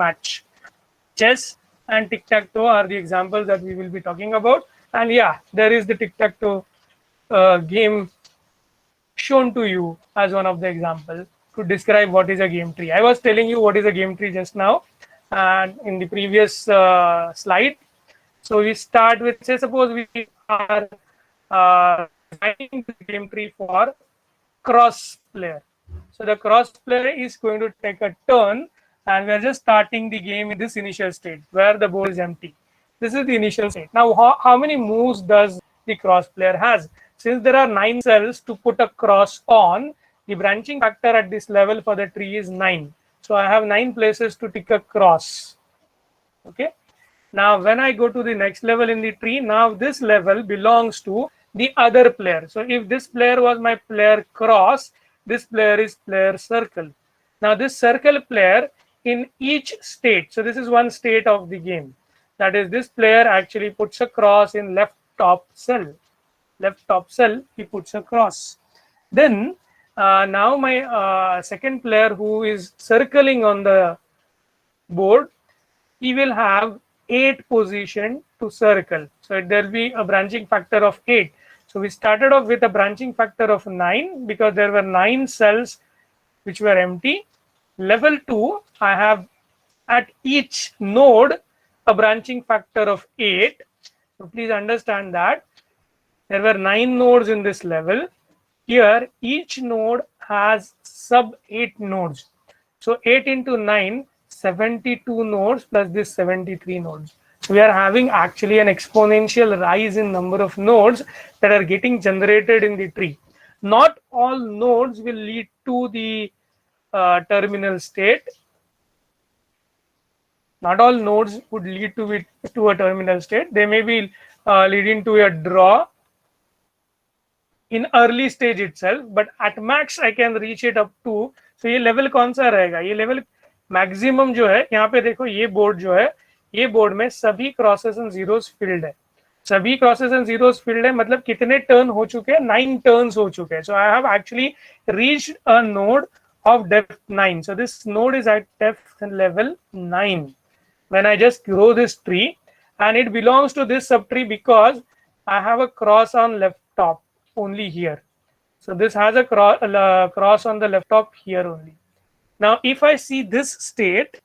match. Chess and tic-tac-toe are the examples that we will be talking about. And yeah, there is the tic-tac-toe game shown to you as one of the examples to describe what is a game tree. I was telling you what is a game tree just now, and in the previous slide. So we start with, say, suppose we are designing the game tree for cross player. So the cross player is going to take a turn, and we are just starting the game in this initial state where the board is empty. This is the initial state. Now, how many moves does the cross player has? Since there are 9 cells to put a cross on, the branching factor at this level for the tree is 9. So I have 9 places to tick a cross. Okay. Now, when I go to the next level in the tree, now this level belongs to the other player. So if this player was my player cross, this player is player circle. Now this circle player in each state, so this is one state of the game. That is, this player actually puts a cross in left top cell. Left top cell, he puts a cross. Then now my second player who is circling on the board, he will have 8 position to circle. So there will be a branching factor of 8. So we started off with a branching factor of 9 because there were 9 cells which were empty. Level 2, I have at each node a branching factor of 8. So please understand that there were 9 nodes in this level. Here each node has sub 8 nodes. So 8 into 9, 72 nodes plus this 73 nodes. So we are having actually an exponential rise in number of nodes that are getting generated in the tree. Not all nodes will lead to the terminal state. Not all nodes would lead to a terminal state. They may be leading to a draw in early stage itself, but at max I can reach it up to. So ये level कौन सा रहेगा? ये level maximum जो है, यहाँ पे देखो ये बोर्ड जो है, ये बोर्ड में सभी क्रॉसेस एंड जीरोस फील्ड है. सभी क्रॉसेस एंड जीरोस फील्ड है, मतलब कितने टर्न हो चुके हैं? 9 टर्न्स हो चुके हैं. So I have actually reached a node of depth 9. So this node is at depth level 9 when I just grow this tree, and it belongs to this subtree because I have a cross on left top only here. So this has a cross on the left top here only. Now if I see this state,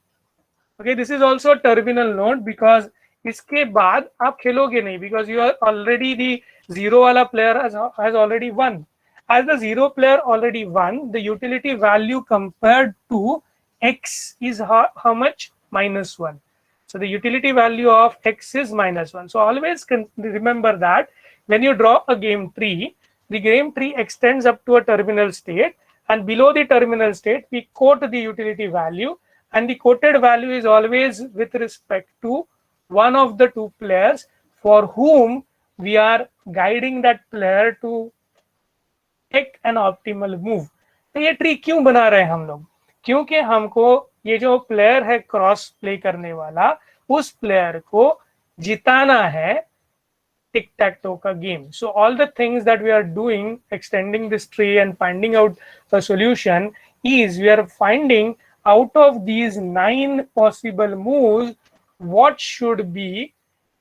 okay, this is also a terminal node because इसके बाद आप खेलोगे नहीं because you are already the zero वाला player has already won. As the zero player already won, the utility value compared to x is how much? -1. So the utility value of x is -1. So always remember that when you draw a game tree, the game tree extends up to a terminal state, and below the terminal state, we quote the utility value, and the quoted value is always with respect to one of the two players for whom we are guiding that player to take an optimal move. तो ये tree क्यों बना रहे हैं हम लोग? क्योंकि हमको ये जो प्लेयर है क्रॉस प्ले करने वाला, उस प्लेयर को जिताना है tic-tac-toe का game. So all the things that we are doing, extending this tree and finding out a solution, is we are finding out of these 9 possible moves, what should be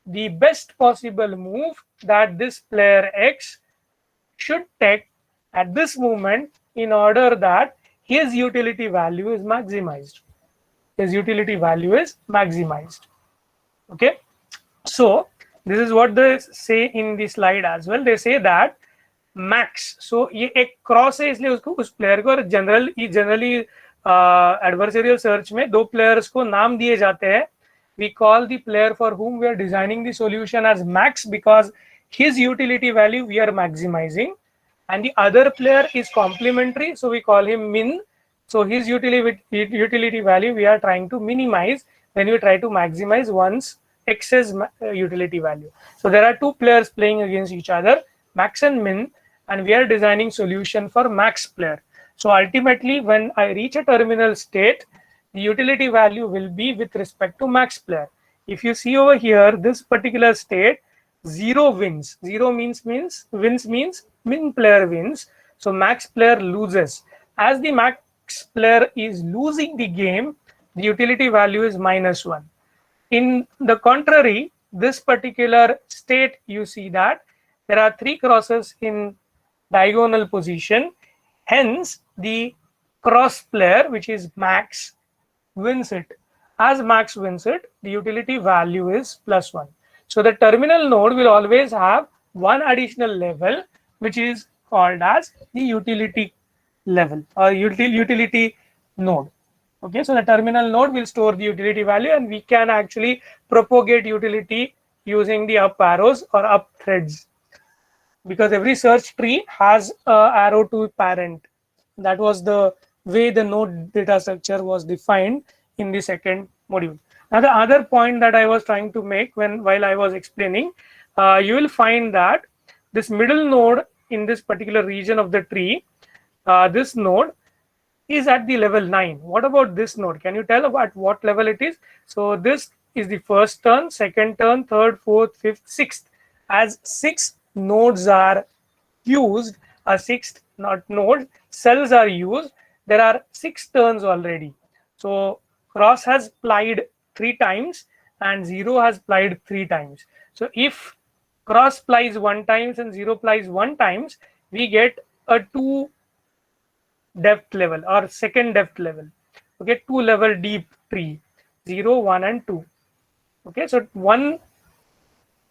the best possible move that this player X should take at this moment in order that his utility value is maximized. His utility value is maximized. Okay. So this is what they say in the slide as well. They say that max. So ये एक cross है, इसलिए उसको उस player को generally adversarial search में 2 players को नाम दिए जाते हैं. We call the player for whom we are designing the solution as max because his utility value we are maximizing, and the other player is complementary, so we call him min. So his utility value we are trying to minimize when we try to maximize one's excess utility value. So there are 2 players playing against each other, max and min, and we are designing solution for max player. So ultimately when I reach a terminal state, the utility value will be with respect to max player. If you see over here, this particular state, 0 wins. 0 wins means min player wins. So max player loses. As the max player is losing the game, the utility value is -1. In the contrary, this particular state, you see that there are 3 crosses in diagonal position. Hence, the cross player, which is max, wins it. As max wins it, the utility value is +1. So the terminal node will always have one additional level, which is called as the utility level or utility node. Okay, so the terminal node will store the utility value, and we can actually propagate utility using the up arrows or up threads, because every search tree has a arrow to parent. That was the way the node data structure was defined in the second module. Now the other point that I was trying to make while I was explaining, you will find that this middle node in this particular region of the tree, this node is at the level 9. What about this node? Can you tell about what level it is? So this is the first turn, second turn, third, fourth, fifth, sixth. As 6 nodes are used, a sixth not node, cells are used, there are 6 turns already. So cross has plied 3 times and 0 has plied 3 times. So if cross plies 1 times and 0 plies 1 times, we get a 2 depth level or second depth level. Okay, 2 level deep tree, 0, 1 and 2. Okay, so 1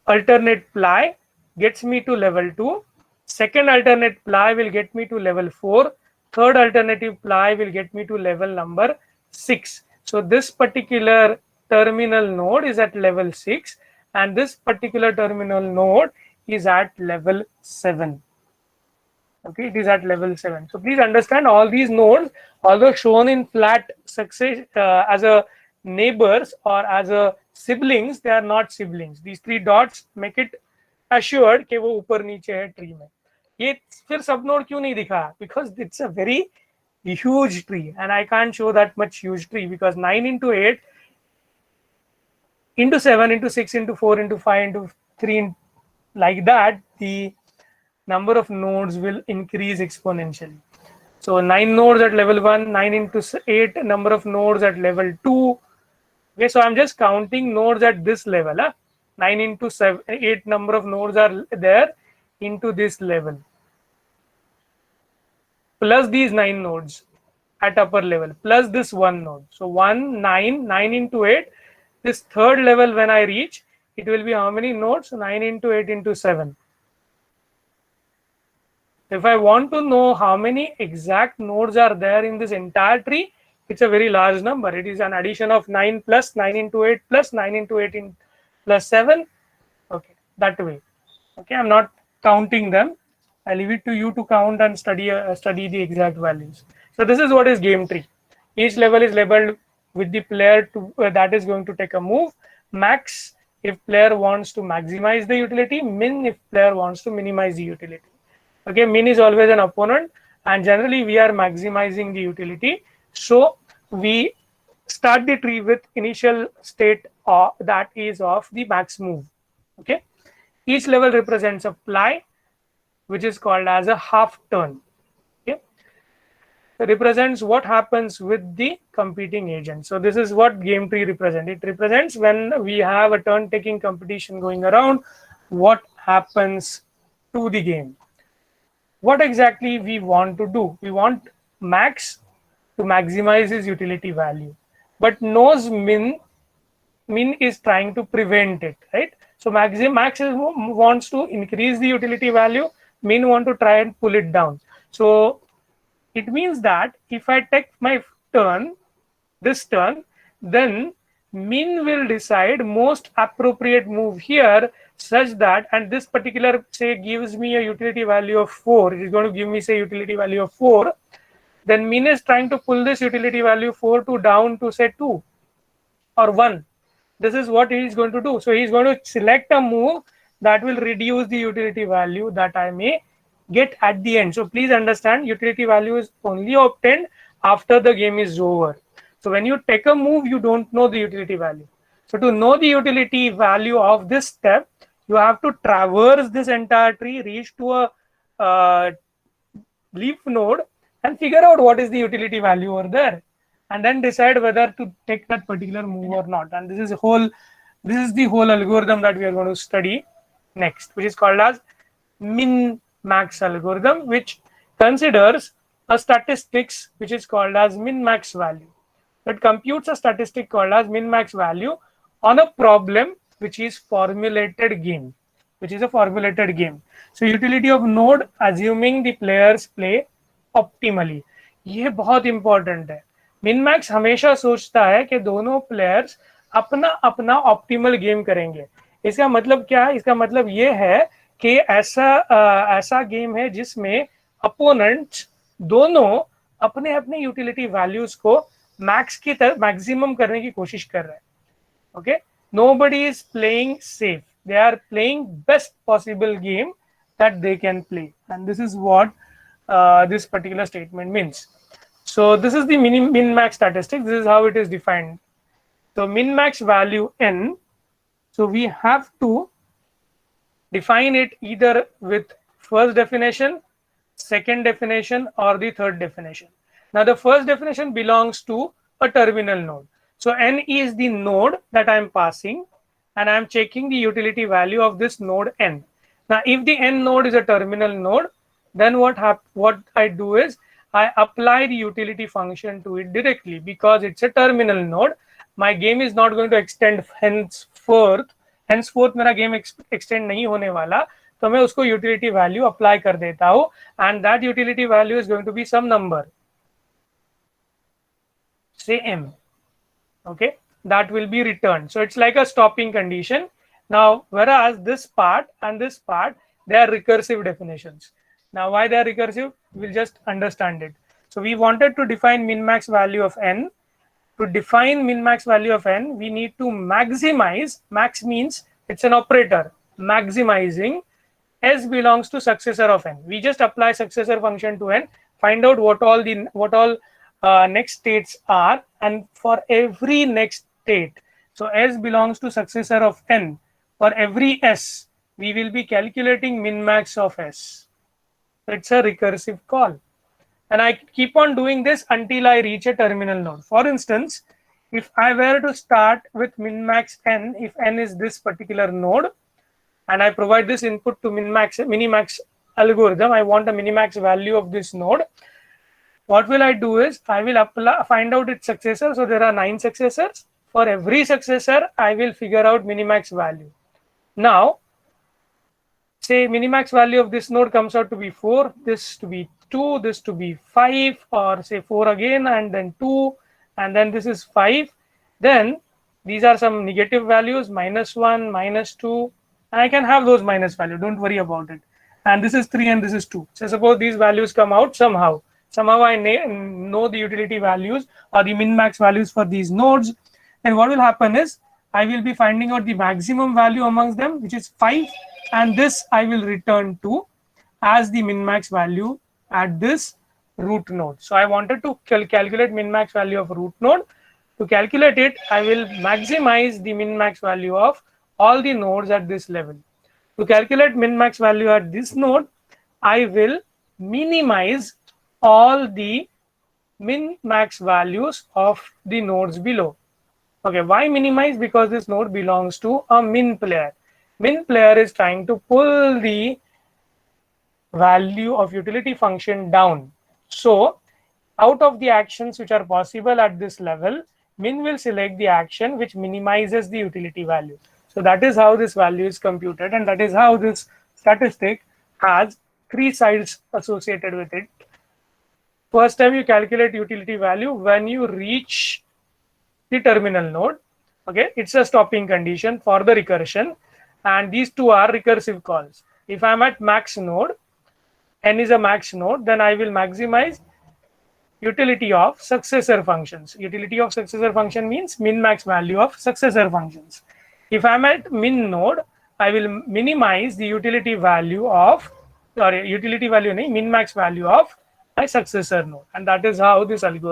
alternate ply gets me to level 2, second alternate ply will get me to level 4, third alternative ply will get me to level number 6. So this particular terminal node is at level 6 and this particular terminal node is at level 7. Okay, it is at level 7. So please understand, all these nodes, although shown in flat success as a neighbors or as a siblings, they are not siblings. These 3 dots make it assured कि वो ऊपर नीचे है tree में. ये फिर सब node क्यों नहीं दिखा? Because it's a very huge tree and I can't show that much huge tree, because 9 into 8 into 7 into 6 into 4 into 5 into 3, like that, the number of nodes will increase exponentially. So 9 nodes at level 1, 9 into 8 number of nodes at level 2. Okay, so I'm just counting nodes at this level. 9 into 8 number of nodes are there into this level, plus these 9 nodes at upper level, plus this 1 node. So 1, 9, 9 into 8. This third level when I reach, it will be how many nodes? 9 into 8 into 7. If I want to know how many exact nodes are there in this entire tree, it's a very large number. It is an addition of 9 plus 9 into 8 plus 9 into 8 in plus 7. Okay, that way. Okay, I'm not counting them. I leave it to you to count and study the exact values. So this is what is game tree. Each level is labeled with the player that is going to take a move. Max if player wants to maximize the utility, min if player wants to minimize the utility. Okay, min is always an opponent and generally we are maximizing the utility. So we start the tree with initial state that is of the max move. Okay, each level represents a ply, which is called as a half turn. Okay, it represents what happens with the competing agent. So this is what game tree represents. It represents when we have a turn taking competition going around, what happens to the game. What exactly we want to do? We want max to maximize his utility value, but knows min is trying to prevent it, right? So max wants to increase the utility value, min want to try and pull it down. So it means that if I take my turn, this turn, then min will decide most appropriate move here, such that, and this particular say gives me a utility value of 4, it is going to give me say utility value of 4, then min is trying to pull this utility value 4 to down to say 2 or 1. This is what he is going to do. So he is going to select a move that will reduce the utility value that I may get at the end. So please understand, utility value is only obtained after the game is over. So when you take a move, you don't know the utility value. So to know the utility value of this step, you have to traverse this entire tree, reach to a leaf node and figure out what is the utility value over there. and then decide whether to take that particular move or not. And this is the whole algorithm that we are going to study next, which is called as min-max algorithm, which considers a statistics which is called as min-max value. It computes a statistic called as min-max value on a problem which is formulated game, which is a formulated game. So utility of node assuming the players play optimally. ये बहुत important है. Minmax हमेशा सोचता है कि दोनों players अपना अपना ऑप्टिमल गेम करेंगे. इसका मतलब क्या है? इसका मतलब ये है कि ऐसा गेम है जिसमें अपोनेंट्स दोनों अपने अपने यूटिलिटी वैल्यूज को मैक्स की तरफ मैक्सिमम करने की कोशिश कर रहे हैं. Okay, nobody is playing safe, they are playing best possible game that they can play, and this is what this particular statement means. So this is the min-max statistic. This is how it is defined. So min-max value n, so we have to define it either with first definition, second definition, or the third definition. Now the first definition belongs to a terminal node. So n is the node that I am passing, and I am checking the utility value of this node n. Now, if the n node is a terminal node, then what I do is I apply the utility function to it directly. Because it's a terminal node, my game is not going to extend henceforth मेरा game extend नहीं होने वाला, तो मैं उसको utility value apply कर देता हूँ, and that utility value is going to be some number, say m. Okay, that will be returned. So it's like a stopping condition. Now, whereas this part and this part, they are recursive definitions. Now, why they are recursive? We'll just understand it. So we wanted to define min-max value of n. To define min-max value of n, we need to maximize. Max means it's an operator. Maximizing s belongs to successor of n. We just apply successor function to n, find out what all next states are, and for every next state, so s belongs to successor of n. For every s, we will be calculating min-max of s. It's a recursive call, and I keep on doing this until I reach a terminal node. For instance, if I were to start with min-max n, if n is this particular node, and I provide this input to minimax algorithm, I want a minimax value of this node. What will I do is I will find out its successor. So there are 9 successors. For every successor, I will figure out minimax value. Now, say minimax value of this node comes out to be 4, this to be 2, this to be 5, or say 4 again, and then 2, and then this is 5. Then these are some negative values, -1, -2, and I can have those minus value. Don't worry about it. And this is 3 and this is 2. So suppose these values come out somehow. Somehow I know the utility values or the min-max values for these nodes. And what will happen is I will be finding out the maximum value amongst them, which is 5. And this I will return to as the min-max value at this root node. So I wanted to calculate min-max value of root node. To calculate it, I will maximize the min-max value of all the nodes at this level. To calculate min-max value at this node, I will minimize all the min-max values of the nodes below. Okay, why minimize? Because this node belongs to a min player. Min player is trying to pull the value of utility function down. So out of the actions which are possible at this level, min will select the action which minimizes the utility value. So that is how this value is computed, and that is how this statistic has 3 sides associated with it. First time you calculate utility value when you reach the terminal node. Okay, it's a stopping condition for the recursion, and these two are recursive calls. If I'm at max node, n is a max node, then I will maximize utility of successor functions. Utility of successor function means min-max value of successor functions. If I'm at min node, I will minimize the utility value of, min-max value of my successor node, and that is how this algorithm